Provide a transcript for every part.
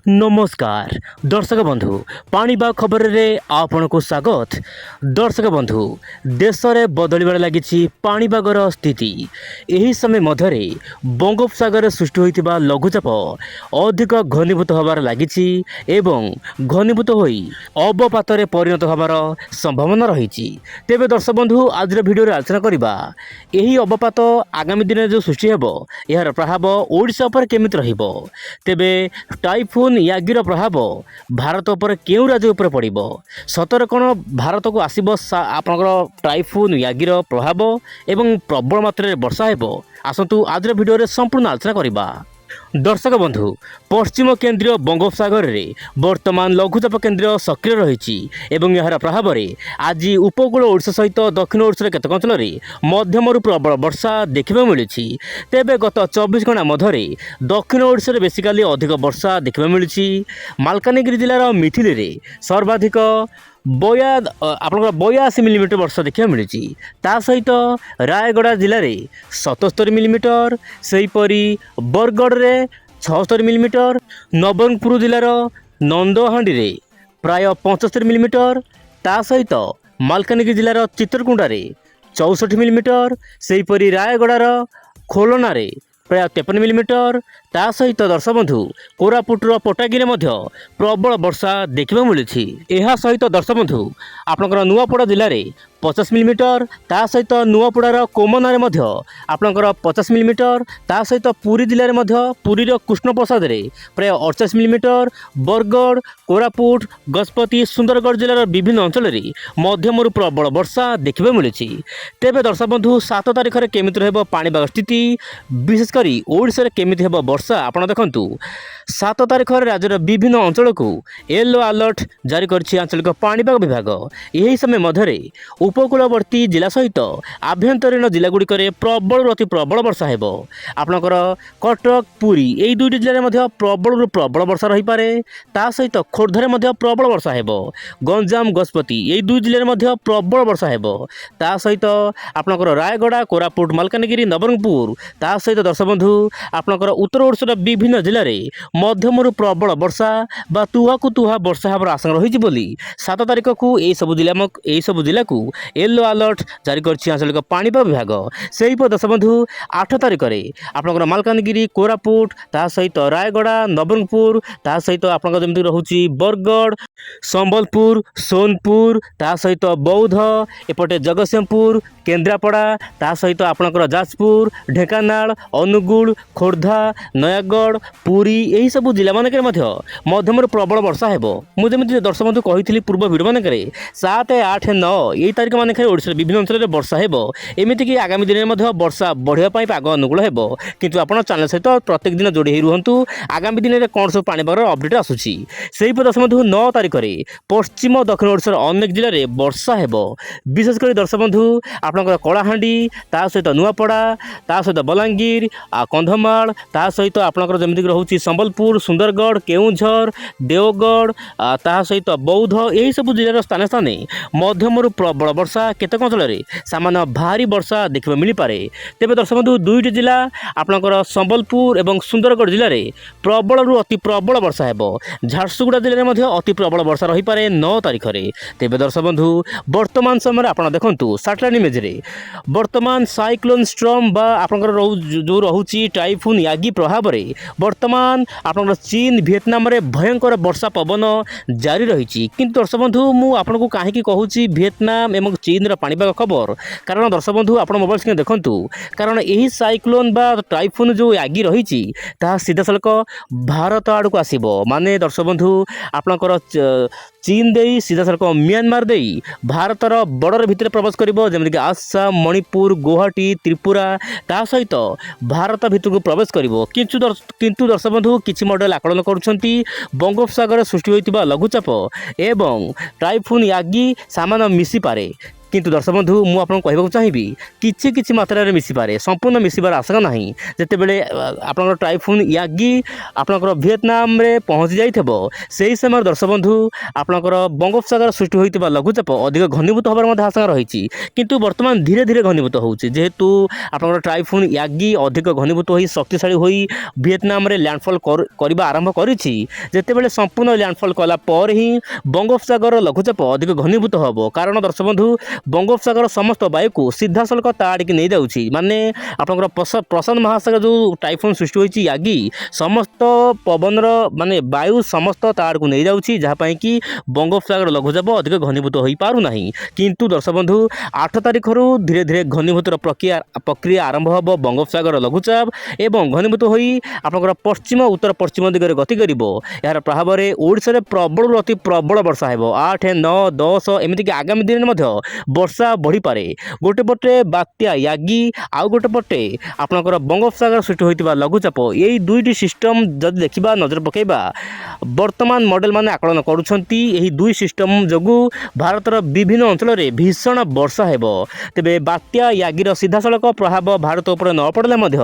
नमस्कार दर्शक बंधु पाणीपाग खबर में आपको स्वागत। दर्शक बंधु देश में बदलबार लगी पाणीपागर स्थिति। यही समय मध्य बंगोपसागर सृष्टि होता लघुचाप अधिक घनीभूत होबार लगी एवं घनीभूत हो अवपात परिणत होबार संभावना रही। तेज दर्शक बंधु आज भिडियो आलोचना करवा यही अवपात आगामी दिन जो सृष्टि हो यार प्रभाव ओडिशा पर केमिति रहिबो। तेबे टाइफून यागिर प्रभाव भारत पर केउ राज्य उपर पड़िबो, सतर कौन भारत को आसीबो आपनकर टाइफून यागिर प्रभाव एवं प्रबल मात्रा वर्षा हेबो। आसंतु आज भिडियो संपूर्ण आलोचना करवा। दर्शक बंधु पश्चिम केन्द्रीय बंगोपसागर में वर्तमान लघुचाप केन्द्र सक्रिय रही एवं यार प्रभाव में आज उपकूल ओडिशा सहित दक्षिण ओडिशा केतक अंचल मध्यम प्रबल वर्षा देखा मिली। तेबे गत 24 घंटा मध्य दक्षिण ओडिशा बेसिकाली अधिक वर्षा देखा मिली। मालकानगिरी जिलार मिथिली रे सर्वाधिक 82 मिलीमीटर वर्षा देखा मिली। ता सहित रायगड़ा जिले में 77 मिलीमीटर, सेहीपरी बरगढ़ में 76 मिलीमीटर, नवरंगपुर जिलार नंदहांडी रे प्राय 75 मिलीमीटर, ता सहित मालकानगिरी जिलार चित्रकुंडा रे 64 मिलीमीटर, सेहीपरी रायगड़ार खोलना रे प्राय 53 मिलीमीटर, ता सहित दर्शक बंधु कोरापुटर पटागिरे प्रबल वर्षा देखा मिली। यह सहित दर्शक बंधु आपणकर नुआपड़ा जिले में 50 मिलीमीटर, ता सहित नुआपड़ार कोमनारे आपणकर 50 मिलीमीटर, ता सहित पुरी जिले में पुरीर कृष्णप्रसाद रे प्राय 48 मिलीमीटर, बरगढ़, कोरापुट, गजपति, सुंदरगढ़ जिलार विभिन्न अंचल में मध्यम प्रबल वर्षा देखा मिली। तेज दर्शक बंधु 7 तारिख में केमिति रहबो पाणीपाग स्थिति, विशेषकर ओडिशा रे केमिति हेबो वर्षा आपण देखंतु। 7 तारिख राज्यर विभिन्न अंचल को येलो अलर्ट जारी करछि आंचलिक पाणीपाग विभाग। यही समय मध्य उपकूलवर्ती जिला सहित आभ्यंतरीण जिलागुड़िक प्रबल अति प्रबल वर्षा हेबो। आपणकर कटक, पुरी यही दुईटी जिले में प्रबल प्रबल वर्षा रही पारे। ता सहित खोर्धारे प्रबल वर्षा हेबो। गंजाम, गजपति यही दुई जिले में प्रबल वर्षा हेबो। ता सहित आपणकर रायगड़ा, कोरापुट, मालकानगिरी, नवरंगपुर, ता सहित दर्शक बंधु आपणकर उत्तर ओडिशार विभिन्न जिले में मध्यम प्रबल वर्षा बा तुहाकु तुहा वर्षा होवर आशंका रही बोली 7 तारिख को यही सब जिला को येलो अलर्ट जारी करछि आंचलिक पाणीपाग विभाग। सेही पर दर्शक बंधु 8 तारिख में आपणकर मालकानगिरी, कोरापुट, ता सहित रायगड़ा, नवरंगपुर, ता सहित आपणकर जेमति रहुछि बरगढ़, संबलपुर, सोनपुर, ता सहित बौद्ध, एपटे जगतसिंहपुर, केन्द्रापड़ा, ता सहित आपणकर जाजपुर, ढेंकानाल, अनुगुल, खोर्धा, नयागढ़, पुरी यही सब जिला मानक मध्यम प्रबल वर्षा हेबो। मुझे दर्शक बंधु कही पूर्व भिडियो मानक 7, 8, 9 यही तारिख मानक ओडिशा विभिन्न अंचल में वर्षा हेबो। एमितिक आगामी दिन में वर्षा बढ़िया पाग अनुकूल हेबो। किंतु आपण चैनल सहित प्रत्येक दिन जोड़ी ही रुहतु। आगामी दिन में कौन सब पाणीपाग अपडेट आसूची से दर्शक बंधु 9 तारिख में पश्चिम दक्षिण ओडिशार अनेक जिले में वर्षा हेबो। विशेषकर दर्शक बंधु आपणकर कलाहांडी, ता सहित नुआपड़ा, ता सहित बलांगीर, कंधमाल, ता सहित आपणकर जेमति रहुछि संबलपुर, सुंदरगढ़, केउझर, देवगढ़, ता सहित बौद्ध यही सब जिलार स्थान स्थाने मध्यम प्रबल वर्षा केतक अंचल में सामान्य भारी वर्षा देखा मिल पारे। तेज दर्शक बंधु दुईटी जिला आपणकर संबलपुर एवं सुंदरगढ़ जिले में प्रबल अति प्रबल वर्षा हेबो। झारसुगुड़ा जिले में अति प्रबल वर्षा रही पारे 9 तारिख में। तेज दर्शक बंधु वर्तमान समय आप देखु सैटेलाइट इमेज रे वर्तमान साइक्लोन स्ट्रम बा आपणकर जो रहुछि टाइफून यागी प्रभाव में वर्तमान आपणकर चीन, वियतनाम रे भयंकर वर्षा पवन जारी रही। किंतु दर्शक बंधु मु आपनको कहीं कहूँ वियतनाम एवं चीन पाणीपाग खबर, कारण दर्शक बंधु आप मोबाइल स्क्रीन देखु, कारण यही साइक्लोन बा टाइफून जो यागी रही सीधा सड़क भारत आड़ को आसब। माने दर्शक बंधु आपणकर चीन दे सीधा सड़क म्यांमार दे भारतर बॉर्डर भितर प्रवेश करिबो, जेमिति आसाम, मणिपुर, गुवाहाटी, त्रिपुरा, ता सहित भारत भितर को प्रवेश करिबो। किंतु दर्शक बंधु किछि मॉडल आकलन करुछंती बंगोपसागर सृष्टि होइतिबा लघुचाप एवं टाइफून यागी सामान मिसी पारे। কিন্তু দର୍ଶକ ବନ୍ଧୁ ମୁଁ ଆପଣଙ୍କୁ କହିବାକୁ ଚାହିଁବି କିଛି ମାତ୍ରାରେ ମିଶିପାରେ, ସମ୍ପୂର୍ଣ୍ଣ ମିଶିବାର ଆଶଙ୍କା ନାହିଁ। ଯେତେବେଳେ ଆପଣଙ୍କର ଟାଇଫୁନ୍ ୟାଗି ଆପଣଙ୍କର ଭିଏତନାମରେ ପହଞ୍ଚି ଯାଇଥିବ, ସେହି ସମୟରେ ଦର୍ଶକ ବନ୍ଧୁ ଆପଣଙ୍କର ବଙ୍ଗୋପସାଗର ସୃଷ୍ଟି ହୋଇଥିବା ଲଘୁଚାପ ଅଧିକ ଘନୀଭୂତ ହେବାର ମଧ୍ୟ ଆଶଙ୍କା ରହିଛି। କିନ୍ତୁ ବର୍ତ୍ତମାନ ଧୀରେ ଧୀରେ ଘନୀଭୂତ ହେଉଛି, ଯେହେତୁ ଆପଣଙ୍କର ଟାଇଫୁନ୍ ୟାଗି ଅଧିକ ଘନୀଭୂତ ହୋଇ ଶକ୍ତିଶାଳୀ ହୋଇ ଭିଏତନାମରେ ଲ୍ୟାଣ୍ଡଫଲ୍ କରିବା ଆରମ୍ଭ କରିଛି। ଯେତେବେଳେ ସମ୍ପୂର୍ଣ୍ଣ ଲ୍ୟାଣ୍ଡଫଲ୍ କଲା ପରେ ହିଁ ବଙ୍ଗୋପସାଗର ଲଘୁଚାପ ଅଧିକ ଘନୀଭୂତ ହେବ। କାରଣ ଦର୍ଶକ ବନ୍ଧୁ ବଙ୍ଗୋପସାଗର ସମସ୍ତ ବାୟୁକୁ ସିଧାସଳଖ ତା ଆଡ଼ିକି ନେଇଯାଉଛି। ମାନେ ଆପଣଙ୍କର ପ୍ରଶାନ୍ତ ମହାସାଗର ଯେଉଁ ଟାଇଫୁନ୍ ସୃଷ୍ଟି ହୋଇଛି ୟାଗି, ସମସ୍ତ ପବନର ମାନେ ବାୟୁ ସମସ୍ତ ତା ଆଡ଼କୁ ନେଇଯାଉଛି, ଯାହାପାଇଁ କି ବଙ୍ଗୋପସାଗର ଲଘୁଚାପ ଅଧିକ ଘନୀଭୂତ ହୋଇପାରୁନାହିଁ। କିନ୍ତୁ ଦର୍ଶକ ବନ୍ଧୁ 8 ତାରିଖରୁ ଧୀରେ ଧୀରେ ଘନୀଭୂତର ପ୍ରକ୍ରିୟା ଆରମ୍ଭ ହେବ ବଙ୍ଗୋପସାଗର ଲଘୁଚାପ, ଏବଂ ଘନୀଭୂତ ହୋଇ ଆପଣଙ୍କର ପଶ୍ଚିମ ଉତ୍ତର ପଶ୍ଚିମ ଦିଗରେ ଗତି କରିବ। ଏହାର ପ୍ରଭାବରେ ଓଡ଼ିଶାରେ ପ୍ରବଳରୁ ଅତି ପ୍ରବଳ ବର୍ଷା ହେବ। 8, 9, 10 ଏମିତିକି ଆଗାମୀ ଦିନରେ ମଧ୍ୟ ବର୍ଷା ବଢ଼ିପାରେ। ଗୋଟେ ପଟେ ବାତ୍ୟା ୟାଗି, ଆଉ ଗୋଟେ ପଟେ ଆପଣଙ୍କର ବଙ୍ଗୋପସାଗର ସୃଷ୍ଟି ହୋଇଥିବା ଲଘୁଚାପ, ଏଇ ଦୁଇଟି ସିଷ୍ଟମ୍ ଯଦି ଦେଖିବା, ନଜର ପକାଇବା, ବର୍ତ୍ତମାନ ମଡ଼େଲମାନେ ଆକଳନ କରୁଛନ୍ତି ଏହି ଦୁଇ ସିଷ୍ଟମ୍ ଯୋଗୁଁ ଭାରତର ବିଭିନ୍ନ ଅଞ୍ଚଳରେ ଭୀଷଣ ବର୍ଷା ହେବ। ତେବେ ବାତ୍ୟା ୟାଗିର ସିଧାସଳଖ ପ୍ରଭାବ ଭାରତ ଉପରେ ନ ପଡ଼ିଲେ ମଧ୍ୟ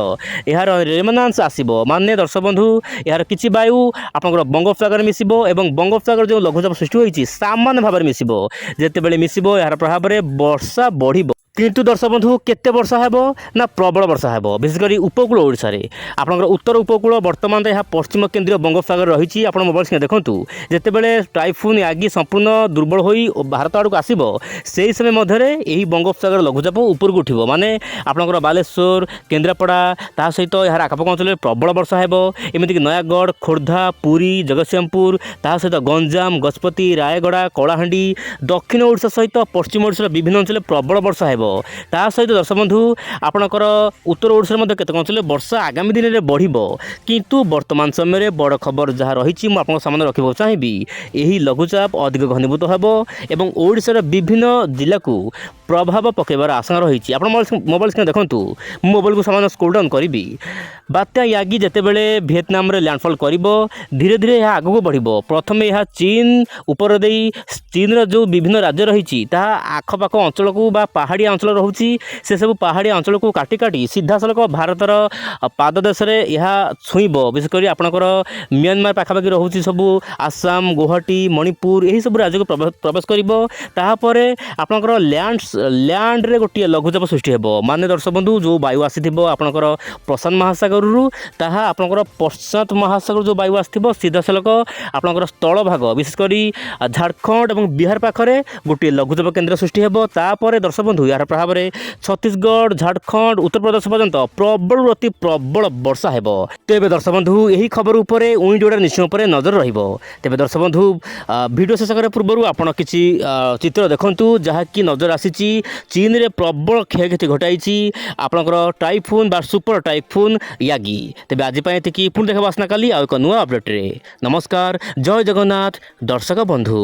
ଏହାର ରେମନାନ୍ସ ଆସିବ। ମାନେ ଦର୍ଶକ ବନ୍ଧୁ ଏହାର କିଛି ବାୟୁ ଆପଣଙ୍କର ବଙ୍ଗୋପସାଗରରେ ମିଶିବ ଏବଂ ବଙ୍ଗୋପସାଗର ଯେଉଁ ଲଘୁଚାପ ସୃଷ୍ଟି ହୋଇଛି ସାମାନ୍ୟ ଭାବରେ ମିଶିବ। ଯେତେବେଳେ ମିଶିବ ଏହାର ପ୍ରଭାବରେ ବର୍ଷା ବଢ଼ିବ। କିନ୍ତୁ ଦର୍ଶକ ବନ୍ଧୁ କେତେ ବର୍ଷା ହେବ ନା ପ୍ରବଳ ବର୍ଷା ହେବ, ବିଶେଷ କରି ଉପକୂଳ ଓଡ଼ିଶାରେ। ଆପଣଙ୍କର ଉତ୍ତର ଉପକୂଳ ବର୍ତ୍ତମାନରେ ଏହା ପଶ୍ଚିମ କେନ୍ଦ୍ରୀୟ ବଙ୍ଗୋପସାଗର ରହିଛି। ଆପଣ ମୋବାଇଲ ସ୍କ୍ରିନ୍ ଦେଖନ୍ତୁ, ଯେତେବେଳେ ଟାଇଫୁନ୍ ୟାଗି ସମ୍ପୂର୍ଣ୍ଣ ଦୁର୍ବଳ ହୋଇ ଭାରତ ଆଡ଼କୁ ଆସିବ, ସେହି ସମୟ ମଧ୍ୟରେ ଏହି ବଙ୍ଗୋପସାଗର ଲଘୁଚାପ ଉପରକୁ ଉଠିବ। ମାନେ ଆପଣଙ୍କର ବାଲେଶ୍ୱର, କେନ୍ଦ୍ରାପଡ଼ା, ତାହା ସହିତ ଏହାର ଆଖପାଖ ଅଞ୍ଚଳରେ ପ୍ରବଳ ବର୍ଷା ହେବ। ଏମିତିକି ନୟାଗଡ଼, ଖୋର୍ଦ୍ଧା, ପୁରୀ, ଜଗତସିଂହପୁର, ତାହା ସହିତ ଗଞ୍ଜାମ, ଗଜପତି, ରାୟଗଡ଼ା, କଳାହାଣ୍ଡି, ଦକ୍ଷିଣ ଓଡ଼ିଶା ସହିତ ପଶ୍ଚିମ ଓଡ଼ିଶାର ବିଭିନ୍ନ ଅଞ୍ଚଳରେ ପ୍ରବଳ ବର୍ଷା ହେବ। ତା ସହିତ ଦର୍ଶକ ବନ୍ଧୁ ଆପଣଙ୍କର ଉତ୍ତର ଓଡ଼ିଶାରେ ମଧ୍ୟ କେତେକ ଅଞ୍ଚଳରେ ବର୍ଷା ଆଗାମୀ ଦିନରେ ବଢ଼ିବ। କିନ୍ତୁ ବର୍ତ୍ତମାନ ସମୟରେ ବଡ଼ ଖବର ଯାହା ରହିଛି ମୁଁ ଆପଣଙ୍କ ସାମନାରେ ରଖିବାକୁ ଚାହିଁବି, ଏହି ଲଘୁଚାପ ଅଧିକ ଘନୀଭୂତ ହେବ ଏବଂ ଓଡ଼ିଶାର ବିଭିନ୍ନ ଜିଲ୍ଲାକୁ ପ୍ରଭାବ ପକାଇବାର ଆଶଙ୍କା ରହିଛି। ଆପଣ ମୋବାଇଲ ସ୍କ୍ରିନ୍ ଦେଖନ୍ତୁ, ମୁଁ ମୋବାଇଲକୁ ସାମାନ୍ୟ ସ୍କ୍ରୋଲ୍ ଡାଉନ୍ କରିବି। ବାତ୍ୟା ୟାଗି ଯେତେବେଳେ ଭିଏତନାମରେ ଲ୍ୟାଣ୍ଡଫଲ୍ କରିବ, ଧୀରେ ଧୀରେ ଏହା ଆଗକୁ ବଢ଼ିବ। ପ୍ରଥମେ ଏହା ଚୀନ ଉପର ଦେଇ ଚୀନର ଯେଉଁ ବିଭିନ୍ନ ରାଜ୍ୟ ରହିଛି ତାହା ଆଖପାଖ ଅଞ୍ଚଳକୁ ବା ପାହାଡ଼ିଆ ଅଞ୍ଚଳ ରହୁଛି, ସେସବୁ ପାହାଡ଼ିଆ ଅଞ୍ଚଳକୁ କାଟି ସିଧାସଳଖ ଭାରତର ପାଦଦେଶରେ ଏହା ଛୁଇଁବ। ବିଶେଷ କରି ଆପଣଙ୍କର ମିଆଁମାର ପାଖାପାଖି ରହୁଛି ସବୁ ଆସାମ, ଗୌହାଟୀ, ମଣିପୁର, ଏହିସବୁ ରାଜ୍ୟକୁ ପ୍ରବେଶ କରିବ। ତାପରେ ଆପଣଙ୍କର ଲ୍ୟାଣ୍ଡରେ ଗୋଟିଏ ଲଘୁଚାପ ସୃଷ୍ଟି ହେବ। ମାନେ ଦର୍ଶକ ବନ୍ଧୁ ଯେଉଁ ବାୟୁ ଆସିଥିବ ଆପଣଙ୍କର ପ୍ରଶାନ୍ତ ମହାସାଗରରୁ, ତାହା ଆପଣଙ୍କର ପଶ୍ଚାତ ମହାସାଗର ଯେଉଁ ବାୟୁ ଆସିଥିବ ସିଧାସଳଖ ଆପଣଙ୍କର ସ୍ଥଳଭାଗ, ବିଶେଷ କରି ଝାଡ଼ଖଣ୍ଡ ଏବଂ ବିହାର ପାଖରେ ଗୋଟିଏ ଲଘୁଚାପ କେନ୍ଦ୍ର ସୃଷ୍ଟି ହେବ। ତାପରେ ଦର୍ଶକ ବନ୍ଧୁ ଏହାର ପ୍ରଭାବରେ ଛତିଶଗଡ଼, ଝାଡ଼ଖଣ୍ଡ, ଉତ୍ତରପ୍ରଦେଶ ପର୍ଯ୍ୟନ୍ତ ପ୍ରବଳରୁ ଅତି ପ୍ରବଳ ବର୍ଷା ହେବ। ତେବେ ଦର୍ଶକ ବନ୍ଧୁ ଏହି ଖବର ଉପରେ ୱିଣ୍ଡ ୱେଦର ନିଶ୍ଚୟ ଉପରେ ନଜର ରହିବ। ତେବେ ଦର୍ଶକ ବନ୍ଧୁ ଭିଡ଼ିଓ ଶେଷ କରିବା ପୂର୍ବରୁ ଆପଣ କିଛି ଚିତ୍ର ଦେଖନ୍ତୁ, ଯାହାକି ନଜର ଆସିଛି ଚୀନରେ ପ୍ରବଳ କ୍ଷୟକ୍ଷତି ଘଟାଇଛି ଆପଣଙ୍କର ଟାଇଫୁନ୍ ବା ସୁପର ଟାଇଫୁନ୍ ୟାଗି। ତେବେ ଆଜି ପାଇଁ ଏତିକି, ପୁଣି ଦେଖାବା ଆସନ୍ତାକାଲି ଆଉ ଏକ ନୂଆ ଅପଡେଟ୍ରେ। ନମସ୍କାର, ଜୟ ଜଗନ୍ନାଥ ଦର୍ଶକ ବନ୍ଧୁ।